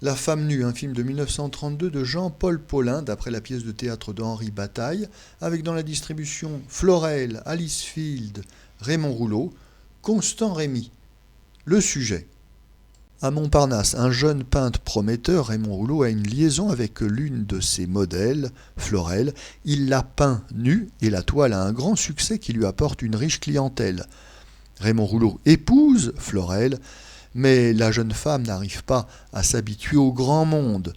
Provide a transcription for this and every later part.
La femme nue, un film de 1932 de Jean-Paul Paulin, d'après la pièce de théâtre d'Henri Bataille, avec dans la distribution Florel, Alice Field, Raymond Rouleau, Constant Rémy. Le sujet. À Montparnasse, un jeune peintre prometteur, Raymond Rouleau, a une liaison avec l'une de ses modèles, Florel. Il la peint nue et la toile a un grand succès qui lui apporte une riche clientèle. Raymond Rouleau épouse Florel, mais la jeune femme n'arrive pas à s'habituer au grand monde.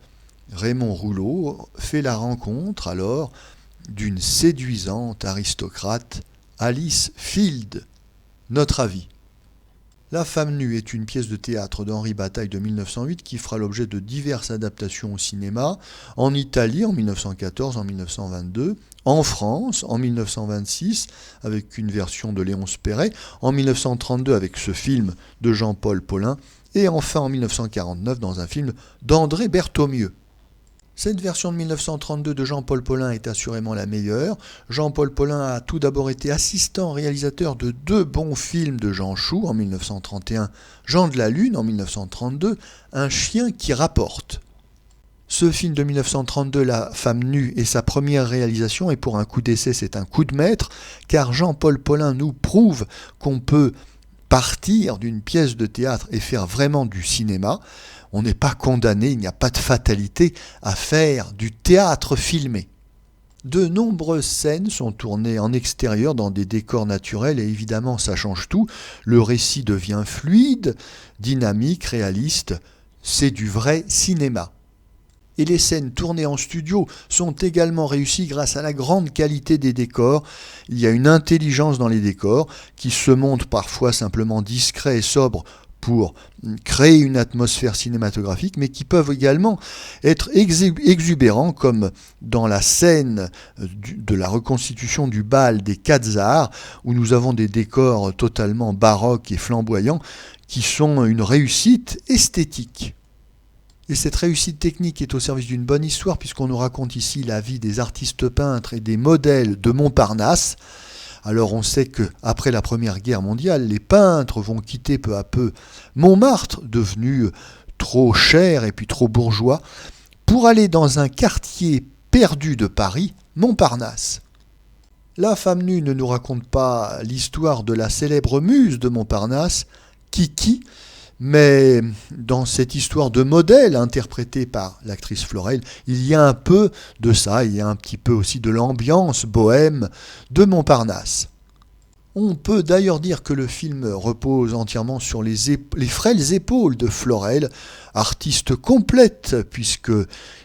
Raymond Rouleau fait la rencontre alors d'une séduisante aristocrate, Alice Field. Notre avis. La femme nue est une pièce de théâtre d'Henri Bataille de 1908 qui fera l'objet de diverses adaptations au cinéma, en Italie en 1914, en 1922, en France en 1926 avec une version de Léonce Perret, en 1932 avec ce film de Jean-Paul Paulin et enfin en 1949 dans un film d'André Berthomieux. Cette version de 1932 de Jean-Paul Paulin est assurément la meilleure. Jean-Paul Paulin a tout d'abord été assistant réalisateur de deux bons films de Jean Chou en 1931, Jean de la Lune en 1932, Un chien qui rapporte. Ce film de 1932, La femme nue, est sa première réalisation et pour un coup d'essai, c'est un coup de maître, car Jean-Paul Paulin nous prouve qu'on peut partir d'une pièce de théâtre et faire vraiment du cinéma. On n'est pas condamné, il n'y a pas de fatalité à faire du théâtre filmé. De nombreuses scènes sont tournées en extérieur dans des décors naturels et évidemment ça change tout. Le récit devient fluide, dynamique, réaliste. C'est du vrai cinéma. Et les scènes tournées en studio sont également réussies grâce à la grande qualité des décors. Il y a une intelligence dans les décors qui se montrent parfois simplement discrets et sobres pour créer une atmosphère cinématographique, mais qui peuvent également être exubérants, comme dans la scène de la reconstitution du bal des Quat'z où nous avons des décors totalement baroques et flamboyants, qui sont une réussite esthétique. Et cette réussite technique est au service d'une bonne histoire, puisqu'on nous raconte ici la vie des artistes peintres et des modèles de Montparnasse. Alors on sait qu'après la Première Guerre mondiale, les peintres vont quitter peu à peu Montmartre, devenu trop cher et puis trop bourgeois, pour aller dans un quartier perdu de Paris, Montparnasse. La femme nue ne nous raconte pas l'histoire de la célèbre muse de Montparnasse, Kiki, mais dans cette histoire de modèle interprétée par l'actrice Florel, il y a un peu de ça, il y a un petit peu aussi de l'ambiance bohème de Montparnasse. On peut d'ailleurs dire que le film repose entièrement sur les frêles épaules de Florel, artiste complète, puisque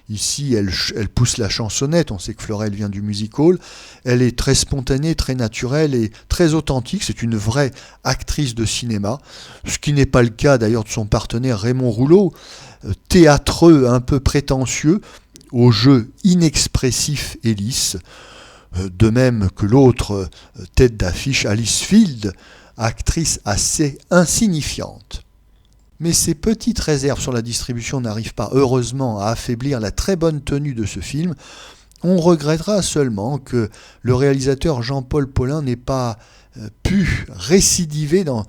ici elle pousse la chansonnette, on sait que Florel vient du music-hall, elle est très spontanée, très naturelle et très authentique, c'est une vraie actrice de cinéma, ce qui n'est pas le cas d'ailleurs de son partenaire Raymond Rouleau, théâtreux un peu prétentieux, au jeu inexpressif et lisse, de même que l'autre tête d'affiche, Alice Field, actrice assez insignifiante. Mais ces petites réserves sur la distribution n'arrivent pas heureusement à affaiblir la très bonne tenue de ce film. On regrettera seulement que le réalisateur Jean-Paul Paulin n'ait pas pu récidiver dans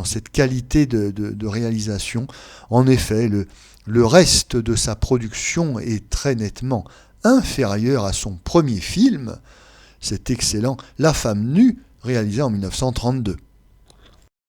cette qualité de réalisation. En effet, le reste de sa production est très nettement inférieur à son premier film, cet excellent La femme nue, réalisé en 1932.